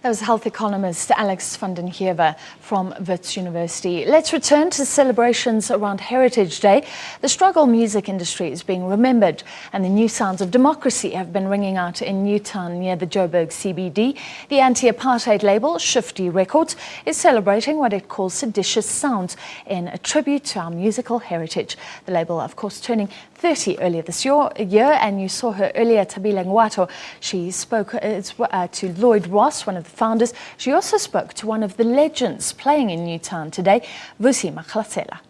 That was health economist Alex van den Heever from Wits University. Let's return to celebrations around Heritage Day. The struggle music industry is being remembered, and the new sounds of democracy have been ringing out in Newtown near the Joburg CBD. The anti-apartheid label, Shifty Records, is celebrating what it calls seditious sounds in a tribute to our musical heritage. The label, of course, turning 30 earlier this year, and you saw her earlier, Thabile Ngwato. She spoke to Lloyd Ross, one of the founders. She also spoke to one of the legends playing in Newtown today, Vusi Mahlasela.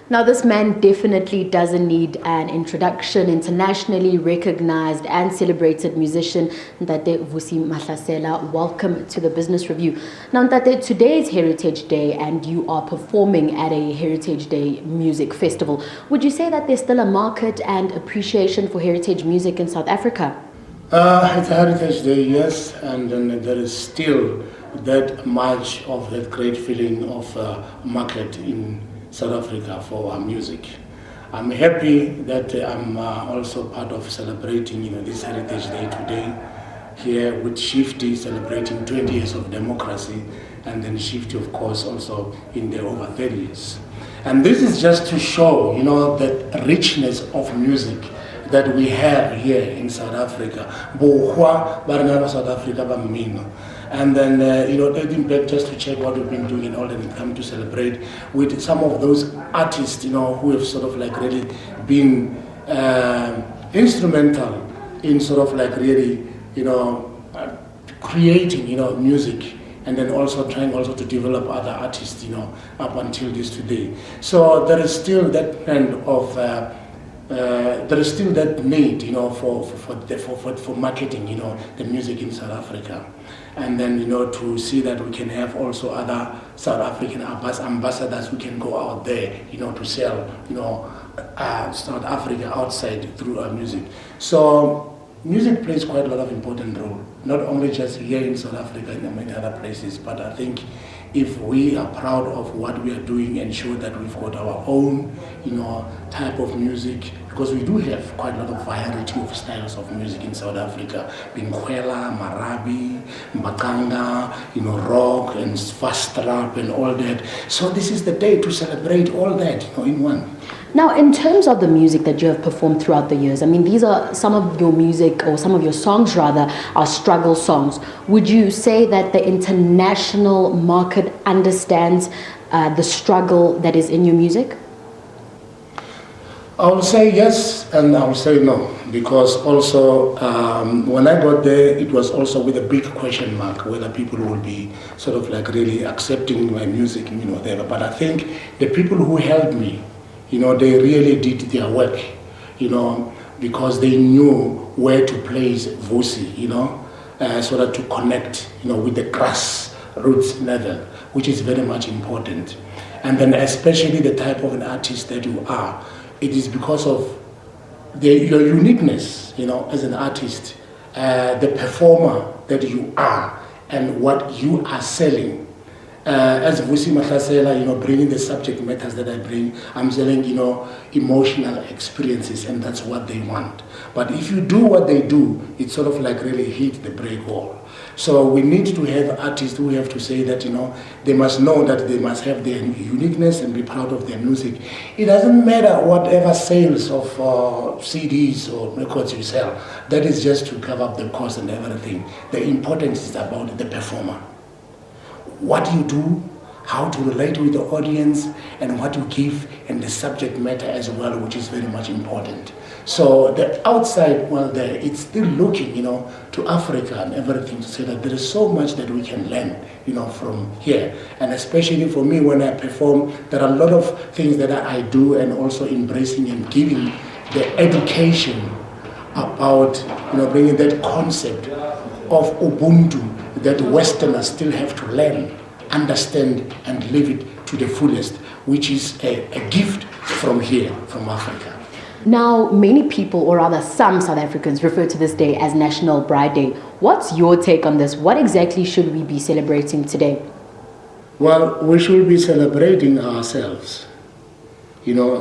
Now, this man definitely doesn't need an introduction. Internationally recognized and celebrated musician, Ntate Vusi Mahlasela. Welcome to the Business Review. Now, Ntate, today is Heritage Day and you are performing at a Heritage Day music festival. Would you say that there's still a market and appreciation for heritage music in South Africa? It's a Heritage Day, yes, and then there is still that much of that great feeling of market in South Africa for our music. I'm happy that I'm also part of celebrating, this Heritage Day today here with Shifty celebrating 20 years of democracy, and then Shifty, of course, also in their over 30 years. And this is just to show, the richness of music that we have here in South Africa. South Africa. And then, taking back just to check what we've been doing in order to come to celebrate with some of those artists, who have sort of like really been instrumental in sort of like really, creating, music, and then also trying also to develop other artists, up until this today. So there is still that kind of there is still that need, for marketing, the music in South Africa, and then to see that we can have also other South African ambassadors who can go out there, to sell, South Africa outside through our music. So music plays quite a lot of important role, not only just here in South Africa and in many other places, but I think if we are proud of what we are doing and show that we've got our own, type of music, because we do have quite a lot of variety of styles of music in South Africa, being Kwela, Marabi, Mbakanga, rock and fast rap and all that. So this is the day to celebrate all that, in one. Now, in terms of the music that you have performed throughout the years, these are some of your music, or some of your songs rather, are struggle songs. Would you say that the international market understands the struggle that is in your music? I will say yes, and I will say no, because also when I got there, it was also with a big question mark whether people will be sort of like really accepting my music, whatever. But I think the people who helped me, they really did their work, because they knew where to place Vusi, so that to connect, with the grassroots level, which is very much important. And then especially the type of an artist that you are, it is because of your uniqueness, as an artist, the performer that you are, and what you are selling. As Vusi Mahlasela, bringing the subject matters that I bring, I'm selling, emotional experiences, and that's what they want. But if you do what they do, it's sort of like really hit the break wall. So we need to have artists who have to say that, they must know that they must have their uniqueness and be proud of their music. It doesn't matter whatever sales of CDs or records you sell. That is just to cover up the cost and everything. The importance is about the performer. What you do, how to relate with the audience, and what you give, and the subject matter as well, which is very much important. So the outside world there, it's still looking, to Africa and everything, to say that there is so much that we can learn, from here. And especially for me, when I perform, there are a lot of things that I do, and also embracing and giving the education about, bringing that concept of Ubuntu that Westerners still have to learn, understand, and live it to the fullest, which is a gift from here, from Africa. Now, many people, or rather some South Africans, refer to this day as National Bride Day. What's your take on this? What exactly should we be celebrating today? Well, we should be celebrating ourselves,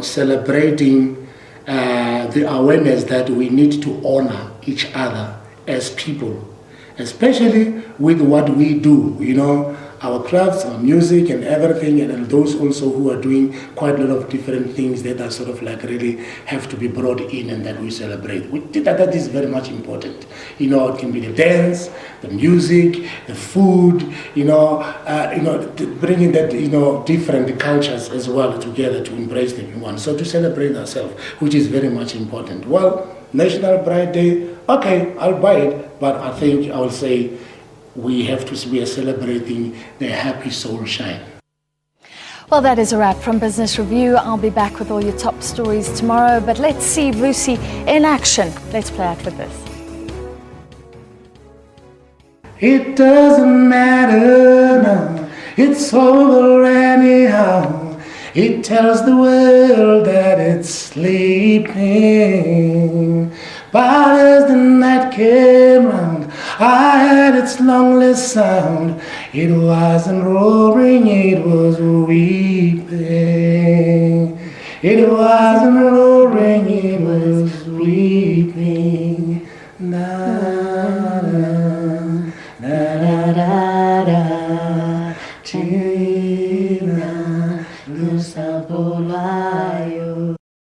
celebrating the awareness that we need to honor each other as people especially with what we do, you know, our crafts, our music and everything, and those also who are doing quite a lot of different things that are sort of like really have to be brought in and that we celebrate. That is very much important. You know, it can be the dance, the music, the food, bringing that, different cultures as well together to embrace them in one. So to celebrate ourselves, which is very much important. Well, National Pride Day, okay, I'll buy it, but I think I will say we are celebrating the happy soul shine. Well, that is a wrap from Business Review. I'll be back with all your top stories tomorrow, but let's see Vusi in action. Let's play out with this. It doesn't matter now, it's over anyhow. It tells the world that it's sleeping. But as the night came round, I heard its lonely sound. It wasn't roaring, it was weeping. It wasn't roaring, it was weeping. Na na na na na, Tina, Lusapola.